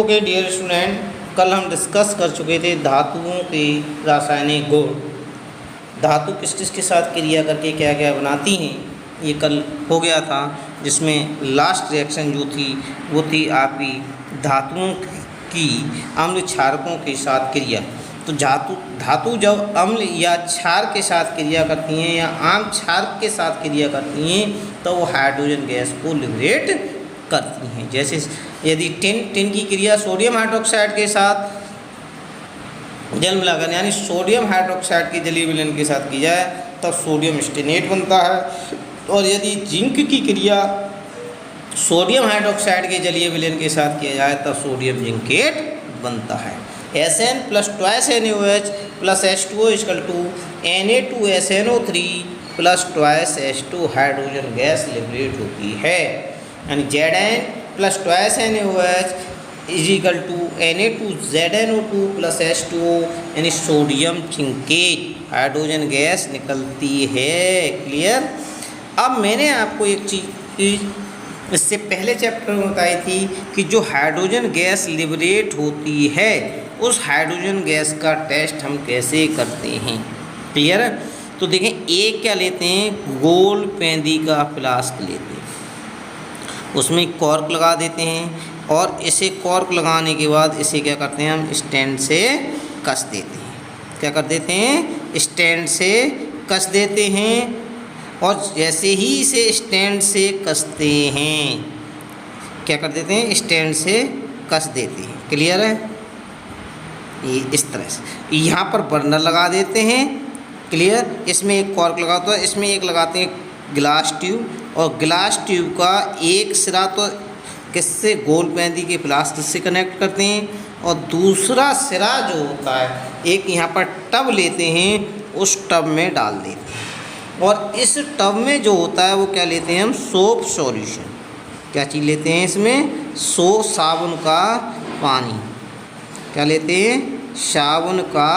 Okay dear student, कल हम discuss कर चुके थे धातुओं के रासायनिक गुण। धातु किस किस के साथ क्रिया करके क्या क्या बनाती हैं, ये कल हो गया था। जिसमें लास्ट रिएक्शन जो थी वो थी आपकी धातुओं की अम्ल क्षारकों के साथ क्रिया। तो धातु जब अम्ल या क्षार के साथ क्रिया करती हैं या आम क्षार के साथ क्रिया करती हैं तो वो हाइड्रोजन गैस को लिबरेट करती हैं। जैसे यदि टिन की क्रिया सोडियम हाइड्रोक्साइड के साथ जल मिलाकर यानी सोडियम हाइड्रोक्साइड के जलीय विलयन के साथ की जाए तब सोडियम स्टेनेट बनता है। और यदि जिंक की क्रिया सोडियम हाइड्रोक्साइड के जलीय विलयन के साथ किया जाए तब सोडियम जिंकेट बनता है। Sn plus twice NaOH plus H2O equal to Na2SNO3 plus twice H2 hydrogen gas liberate होती है। यानी Zn plus twice NaOH is equal to Na2ZNO2 plus H2O यानी सोडियम जिंकेट हाइड्रोजन गैस निकलती है। Clear. अब मैंने आपको एक चीज़ इससे पहले चैप्टर में बताई थी कि जो हाइड्रोजन गैस लिबरेट होती है उस हाइड्रोजन गैस का टेस्ट हम कैसे करते हैं। क्लियर है। तो देखें, एक क्या लेते हैं, गोल पेंदी का फ्लास्क लेते हैं, उसमें कॉर्क लगा देते हैं और इसे कॉर्क लगाने के बाद इसे क्या करते हैं, हम स्टैंड से कस देते हैं। क्या कर देते हैं, स्टैंड से कस देते हैं। और जैसे ही इसे स्टैंड से कसते हैं क्या कर देते हैं, स्टैंड से कस देते हैं। क्लियर है। ये इस तरह से यहाँ पर बर्नर लगा देते हैं। क्लियर। इसमें एक कॉर्क लगाते हैं, इसमें एक लगाते हैं ग्लास ट्यूब, और ग्लास ट्यूब का एक सिरा तो किससे, गोल पेंदी के फ्लास्क से कनेक्ट करते हैं और दूसरा सिरा जो होता है एक यहाँ पर टब लेते हैं, उस टब में डाल देते हैं। और इस टब में जो होता है वो क्या लेते हैं, हम सोप सॉल्यूशन। क्या चीज़ लेते हैं इसमें, साबुन का पानी। क्या लेते हैं, साबुन का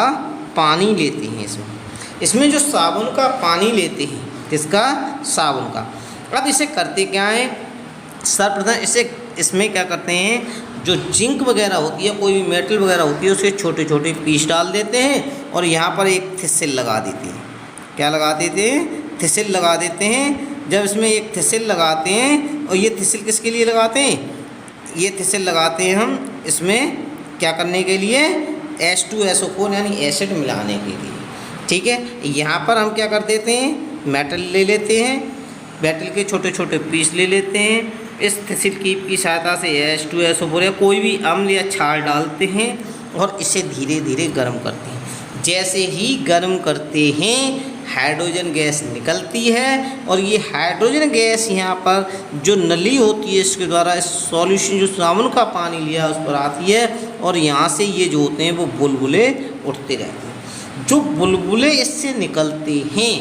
पानी लेते हैं। इसमें जो साबुन का पानी लेते हैं, किसका, साबुन का। अब इसे करते क्या है, सर्वप्रथम इसमें क्या करते हैं, जो जिंक वगैरह होती है, कोई भी मेटल वगैरह होती है, उसके छोटे छोटे पीस डाल देते हैं और यहाँ पर एक थिसिल लगा देते हैं। क्या लगा देते हैं, थिसिल लगा देते हैं। जब इसमें एक थिसिल लगाते हैं, और ये थिसिल किसके लिए लगाते हैं, ये थिसिल लगाते हैं हम इसमें क्या करने के लिए, H2SO4 यानी एसिड मिलाने के लिए। ठीक है। यहाँ पर हम क्या कर देते हैं, मेटल ले लेते हैं, मेटल के छोटे छोटे पीस ले लेते हैं। इस थिसिल की सहायता से H2SO4 या कोई भी अम्ल या क्षार डालते हैं और इसे धीरे धीरे गर्म करते हैं। जैसे ही गर्म करते हैं हाइड्रोजन गैस निकलती है और ये हाइड्रोजन गैस यहाँ पर जो नली होती है इसके द्वारा इस सॉल्यूशन जो साबुन का पानी लिया उस पर आती है और यहाँ से ये जो होते हैं वो बुलबुले उठते रहते हैं। जो बुलबुले इससे निकलते हैं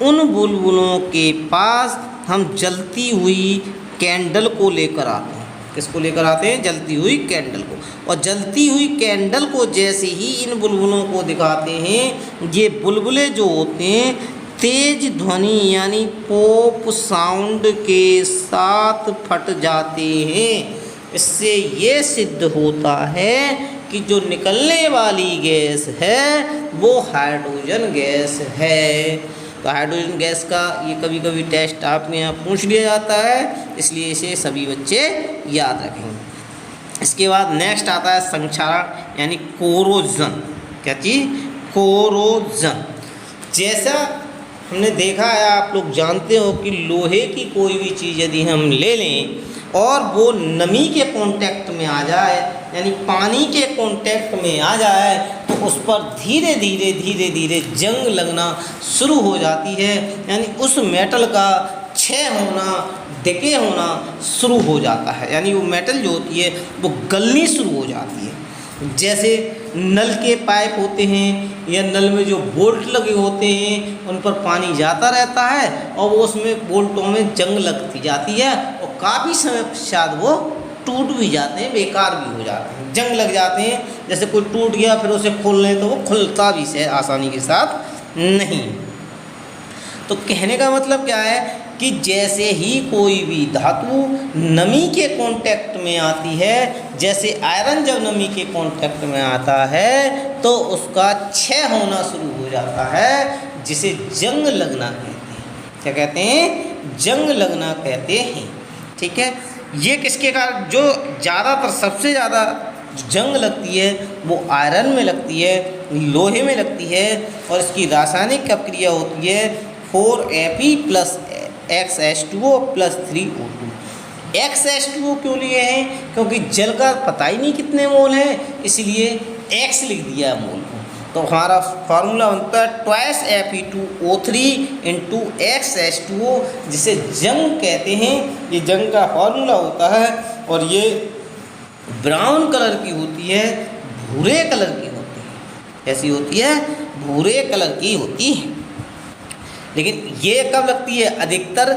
उन बुलबुलों के पास हम जलती हुई कैंडल को लेकर आते हैं। किसको लेकर आते हैं, जलती हुई कैंडल को। और जलती हुई कैंडल को जैसे ही इन बुलबुलों को दिखाते हैं, ये बुलबुले जो होते हैं तेज ध्वनि यानी पॉप साउंड के साथ फट जाते हैं। इससे ये सिद्ध होता है कि जो निकलने वाली गैस है वो हाइड्रोजन गैस है। तो हाइड्रोजन गैस का ये कभी कभी टेस्ट आपके यहाँ पूछ लिया जाता है, इसलिए इसे सभी बच्चे याद रखेंगे। इसके बाद नेक्स्ट आता है संक्षारण यानी कोरोजन। क्या चीज़, कोरोजन। जैसा हमने देखा है, आप लोग जानते हो कि लोहे की कोई भी चीज़ यदि हम ले लें और वो नमी के कांटेक्ट में आ जाए यानी पानी के कांटेक्ट में आ जाए तो उस पर धीरे धीरे जंग लगना शुरू हो जाती है। यानी उस मेटल का क्षय होना, डिके होना शुरू हो जाता है। यानी वो मेटल जो होती है वो गलनी शुरू हो जाती है। जैसे नल के पाइप होते हैं या नल में जो बोल्ट लगे होते हैं उन पर पानी जाता रहता है और वो उसमें बोल्टों में जंग लगती जाती है और काफ़ी समय पश्चात वो टूट भी जाते हैं, बेकार भी हो जाते हैं, जंग लग जाते हैं। जैसे कोई टूट गया फिर उसे खोल लें तो वो खुलता भी से आसानी के साथ नहीं। तो कहने का मतलब क्या है कि जैसे ही कोई भी धातु नमी के कांटेक्ट में आती है, जैसे आयरन जब नमी के कांटेक्ट में आता है तो उसका क्षय होना शुरू हो जाता है, जिसे जंग लगना कहते हैं। क्या कहते हैं? जंग लगना कहते हैं। ठीक है, ये किसके कारण जो ज़्यादातर सबसे ज़्यादा जंग लगती है वो आयरन में लगती है, लोहे में लगती है, और इसकी रासायनिक अपक्रिया होती है 4Fe + XH2O + 3O2। XH2O क्यों लिए हैं? क्योंकि जल का पता ही नहीं कितने मोल हैं, इसलिए X लिख दिया है मोल को। तो हमारा फार्मूला बनता है 2Fe2O3 × XH2O, जिसे जंग कहते हैं। ये जंग का फार्मूला होता है और ये ब्राउन कलर की होती है, भूरे कलर की होती है। कैसी होती है? भूरे कलर की होती है। लेकिन ये कब लगती है? अधिकतर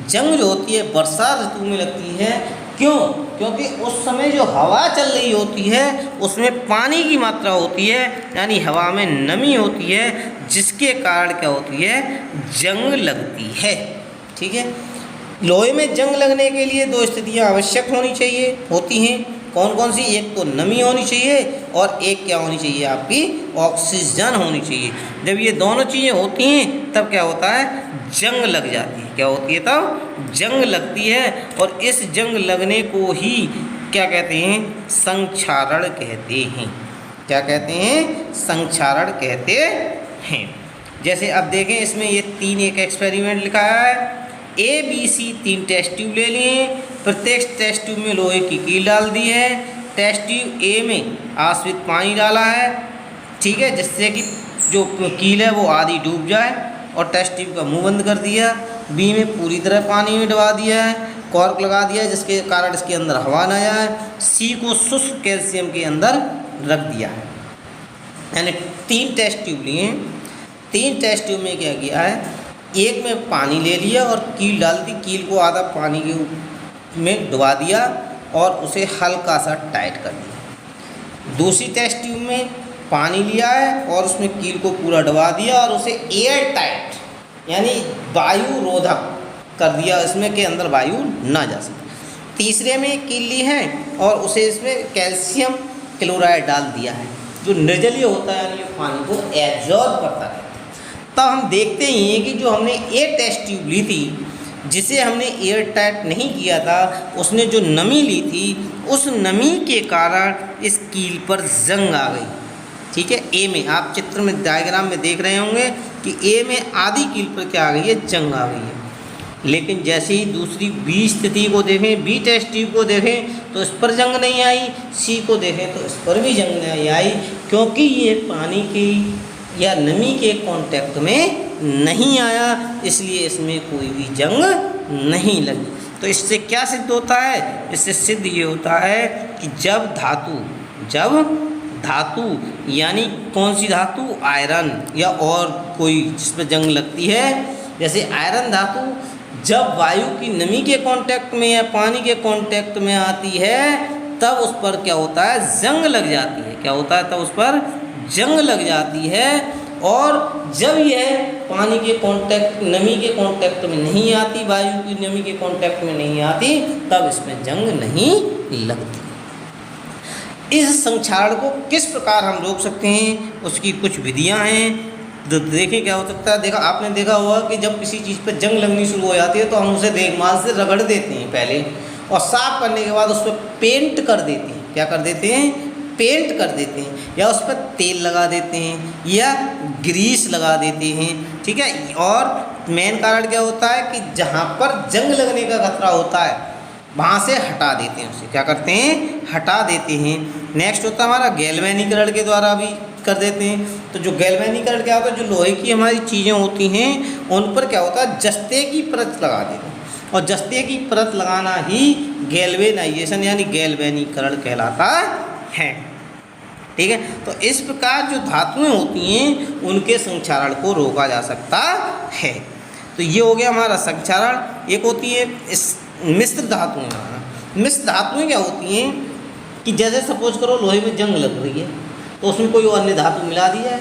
जंग जो होती है वर्षा ऋतु में लगती है। क्यों? क्योंकि उस समय जो हवा चल रही होती है उसमें पानी की मात्रा होती है, यानी हवा में नमी होती है, जिसके कारण क्या होती है? जंग लगती है। ठीक है, लोहे में जंग लगने के लिए दो स्थितियां आवश्यक होती हैं। कौन कौन सी? एक तो नमी होनी चाहिए और एक क्या होनी चाहिए? आपकी ऑक्सीजन होनी चाहिए। जब ये दोनों चीज़ें होती हैं तब क्या होता है? जंग लग जाती है। क्या होती है? तब जंग लगती है। और इस जंग लगने को ही क्या कहते हैं? संक्षारण कहते हैं। क्या कहते हैं? संक्षारण कहते हैं। जैसे अब देखें, इसमें ये 3 एक एक्सपेरिमेंट लिखा है। ABC 3 टेस्ट ट्यूब ले लिए, प्रत्येक टेस्ट ट्यूब में लोहे की कील डाल दी है। टेस्ट ट्यूब A में आश्रित पानी डाला है, ठीक है, जिससे कि जो कील है वो आधी डूब जाए, और टेस्ट ट्यूब का मुंह बंद कर दिया। B में पूरी तरह पानी में डुबा दिया है, कॉर्क लगा दिया जिसके कारण इसके अंदर हवा न जाए। C को शुष्क कैल्शियम के अंदर रख दिया है। यानी 3 टेस्ट ट्यूब लिए। 3 टेस्ट ट्यूब में क्या किया है? एक में पानी ले लिया और कील डाल दी, कील को आधा पानी के में डुबा दिया और उसे हल्का सा टाइट कर दिया। दूसरी टेस्ट ट्यूब में पानी लिया है और उसमें कील को पूरा डुबा दिया और उसे एयर टाइट यानी वायु रोधक कर दिया, इसमें के अंदर वायु ना जा सके। तीसरे में कील ली है और उसे इसमें कैल्शियम क्लोराइड डाल दिया है, जो निर्जलीय होता है, यानी पानी को एब्जॉर्ब करता है। तब हम देखते ही हैं कि जो हमने एक टेस्ट ट्यूब ली थी, जिसे हमने एयर टाइट नहीं किया था, उसने जो नमी ली थी, उस नमी के कारण इस कील पर जंग आ गई। ठीक है, ए में आप चित्र में डायग्राम में देख रहे होंगे कि ए में आधी कील पर क्या आ गई है? जंग आ गई है। लेकिन जैसे ही दूसरी बी स्थिति को देखें, बी टेस्ट ट्यूब को देखें तो इस पर जंग नहीं आई। सी को देखें तो इस पर भी जंग नहीं आई, क्योंकि ये पानी की या नमी के कांटेक्ट में नहीं आया, इसलिए इसमें कोई भी जंग नहीं लगी। तो इससे क्या सिद्ध होता है? इससे सिद्ध ये होता है कि जब धातु यानी कौन सी धातु? आयरन या और कोई जिस पर जंग लगती है, जैसे आयरन धातु जब वायु की नमी के कांटेक्ट में या पानी के कांटेक्ट में आती है तब उस पर क्या होता है? जंग लग जाती है। क्या होता है? तब उस पर जंग लग जाती है। और जब यह पानी के कांटेक्ट, नमी के कांटेक्ट में नहीं आती, वायु की नमी के कांटेक्ट में नहीं आती, तब इसमें जंग नहीं लगती। इस संक्षारण को किस प्रकार हम रोक सकते हैं? उसकी कुछ विधियां हैं। तो देखें क्या हो सकता है। आपने देखा होगा कि जब किसी चीज़ पर जंग लगनी शुरू हो जाती है तो हम उसे देखभाल से रगड़ देते हैं पहले, और साफ करने के बाद उस पर पेंट कर देते हैं। क्या कर देते हैं? पेंट कर देते हैं, या उस पर तेल लगा देते हैं या ग्रीस लगा देते हैं। ठीक है, और मेन कारण क्या होता है कि जहाँ पर जंग लगने का खतरा होता है वहाँ से हटा देते हैं, उसे क्या करते हैं? हटा देते हैं। नेक्स्ट होता है हमारा गैल्वेनीकरण के द्वारा भी कर देते हैं। तो जो गैल्वेनीकरण क्या होता है, जो लोहे की हमारी चीज़ें होती हैं उन पर क्या होता है? जस्ते की परत लगा देते हैं, और जस्ते की परत लगाना ही गैल्वेनाइजेशन यानी गैल्वेनीकरण कहलाता है। ठीक है, तो इस प्रकार जो धातुएं होती हैं उनके संक्षारण को रोका जा सकता है। तो ये हो गया हमारा संक्षारण। एक होती है इस मिश्र धातुएं। मिश्र धातुएं क्या होती हैं कि जैसे सपोज करो लोहे में जंग लग रही है तो उसमें कोई अन्य धातु मिला दी है,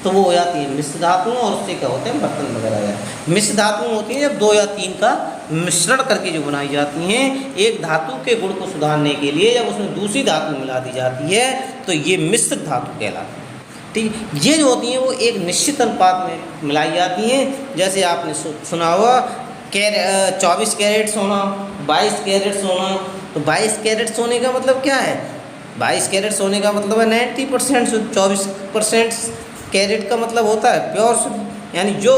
तो वो हो जाती है मिश्र धातुएं, और उससे क्या होते हैं बर्तन वगैरह। मिश्र धातुएं होती हैं जब 2 या 3 का मिश्रण करके जो बनाई जाती हैं। एक धातु के गुण को सुधारने के लिए जब उसमें दूसरी धातु मिला दी जाती है तो ये मिश्र धातु कहलाती है। ठीक, ये जो होती हैं वो एक निश्चित अनुपात में मिलाई जाती हैं। जैसे आपने सुना होगा 24 कैरेट सोना, 22 कैरेट सोना। तो 22 कैरेट सोने का मतलब क्या है? 22 कैरेट सोने का मतलब है 90% शुद्ध। 24% कैरेट का मतलब होता है प्योर शुद्ध, यानी जो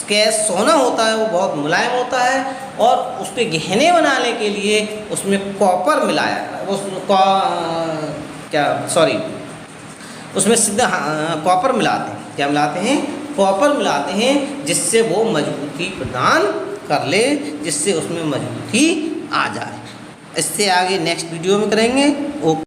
सोना होता है वो बहुत मुलायम होता है, और उस पर गहने बनाने के लिए उसमें कॉपर मिलाया, उसमें सीधा कॉपर मिलाते हैं। क्या मिलाते हैं? कॉपर मिलाते हैं, जिससे वो मजबूती प्रदान कर ले, जिससे उसमें मजबूती आ जाए। इससे आगे नेक्स्ट वीडियो में करेंगे। ओके।